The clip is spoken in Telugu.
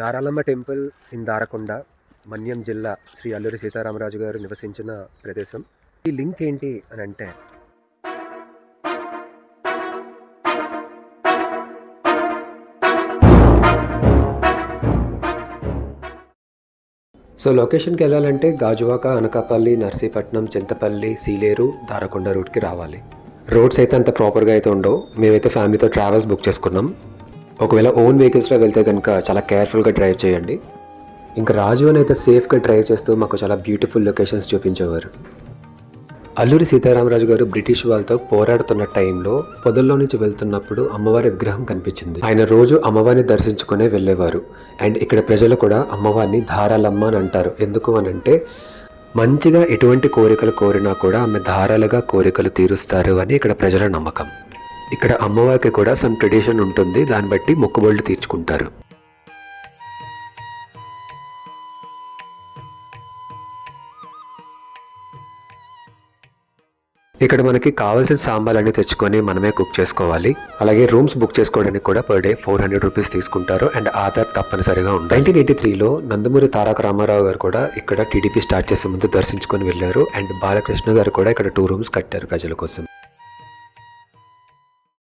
దారాలమ్మ టెంపుల్ ఇన్ దారకొండ, మన్యం జిల్లా, శ్రీ అల్లూరి సీతారామరాజు గారు నివసించిన ప్రదేశం. ఈ లింక్ ఏంటి అని అంటే, సో లొకేషన్కి వెళ్ళాలంటే గాజువాక, అనకాపల్లి, నర్సీపట్నం, చింతపల్లి, సీలేరు, దారకొండ రూట్కి రావాలి. రోడ్స్ అయితే అంత ప్రాపర్గా అయితే ఉండవు. మేమైతే ఫ్యామిలీతో ట్రావెల్స్ బుక్ చేసుకున్నాం. ఒకవేళ ఓన్ వెహికల్స్లో వెళ్తే కనుక చాలా కేర్ఫుల్గా డ్రైవ్ చేయండి. ఇంకా రాజు అని అయితే సేఫ్గా డ్రైవ్ చేస్తూ మాకు చాలా బ్యూటిఫుల్ లొకేషన్స్ చూపించేవారు. అల్లూరి సీతారామరాజు గారు బ్రిటిష్ వాళ్ళతో పోరాడుతున్న టైంలో పొదల్లో నుంచి వెళ్తున్నప్పుడు అమ్మవారి విగ్రహం కనిపించింది. ఆయన రోజు అమ్మవారిని దర్శించుకునే వెళ్ళేవారు. అండ్ ఇక్కడ ప్రజలు కూడా అమ్మవారిని ధారాలమ్మ అని అంటారు. ఎందుకు అని అంటే, మంచిగా ఎటువంటి కోరికలు కోరినా కూడా ఆమె ధారాలుగా కోరికలు తీరుస్తారు అని ఇక్కడ ప్రజల నమ్మకం. ఇక్కడ అమ్మవారికి కూడా సమ్ ట్రెడిషన్ ఉంటుంది. దాన్ని బట్టి మొక్కుబళ్ళు తీర్చుకుంటారు. ఇక్కడ మనకి కావాల్సిన సాంబార్లన్నీ తెచ్చుకొని మనమే కుక్ చేసుకోవాలి. అలాగే రూమ్స్ బుక్ చేసుకోవడానికి కూడా పర్ డే 400 రూపీస్ తీసుకుంటారు. అండ్ ఆధార్ తప్పనిసరిగా ఉంది. 1983లో నందమూరి తారక రామారావు గారు కూడా ఇక్కడ టీడీపీ స్టార్ట్ చేసే ముందు దర్శించుకొని వెళ్ళారు. అండ్ బాలకృష్ణ గారు కూడా ఇక్కడ 2 రూమ్స్ కట్టారు ప్రజల కోసం.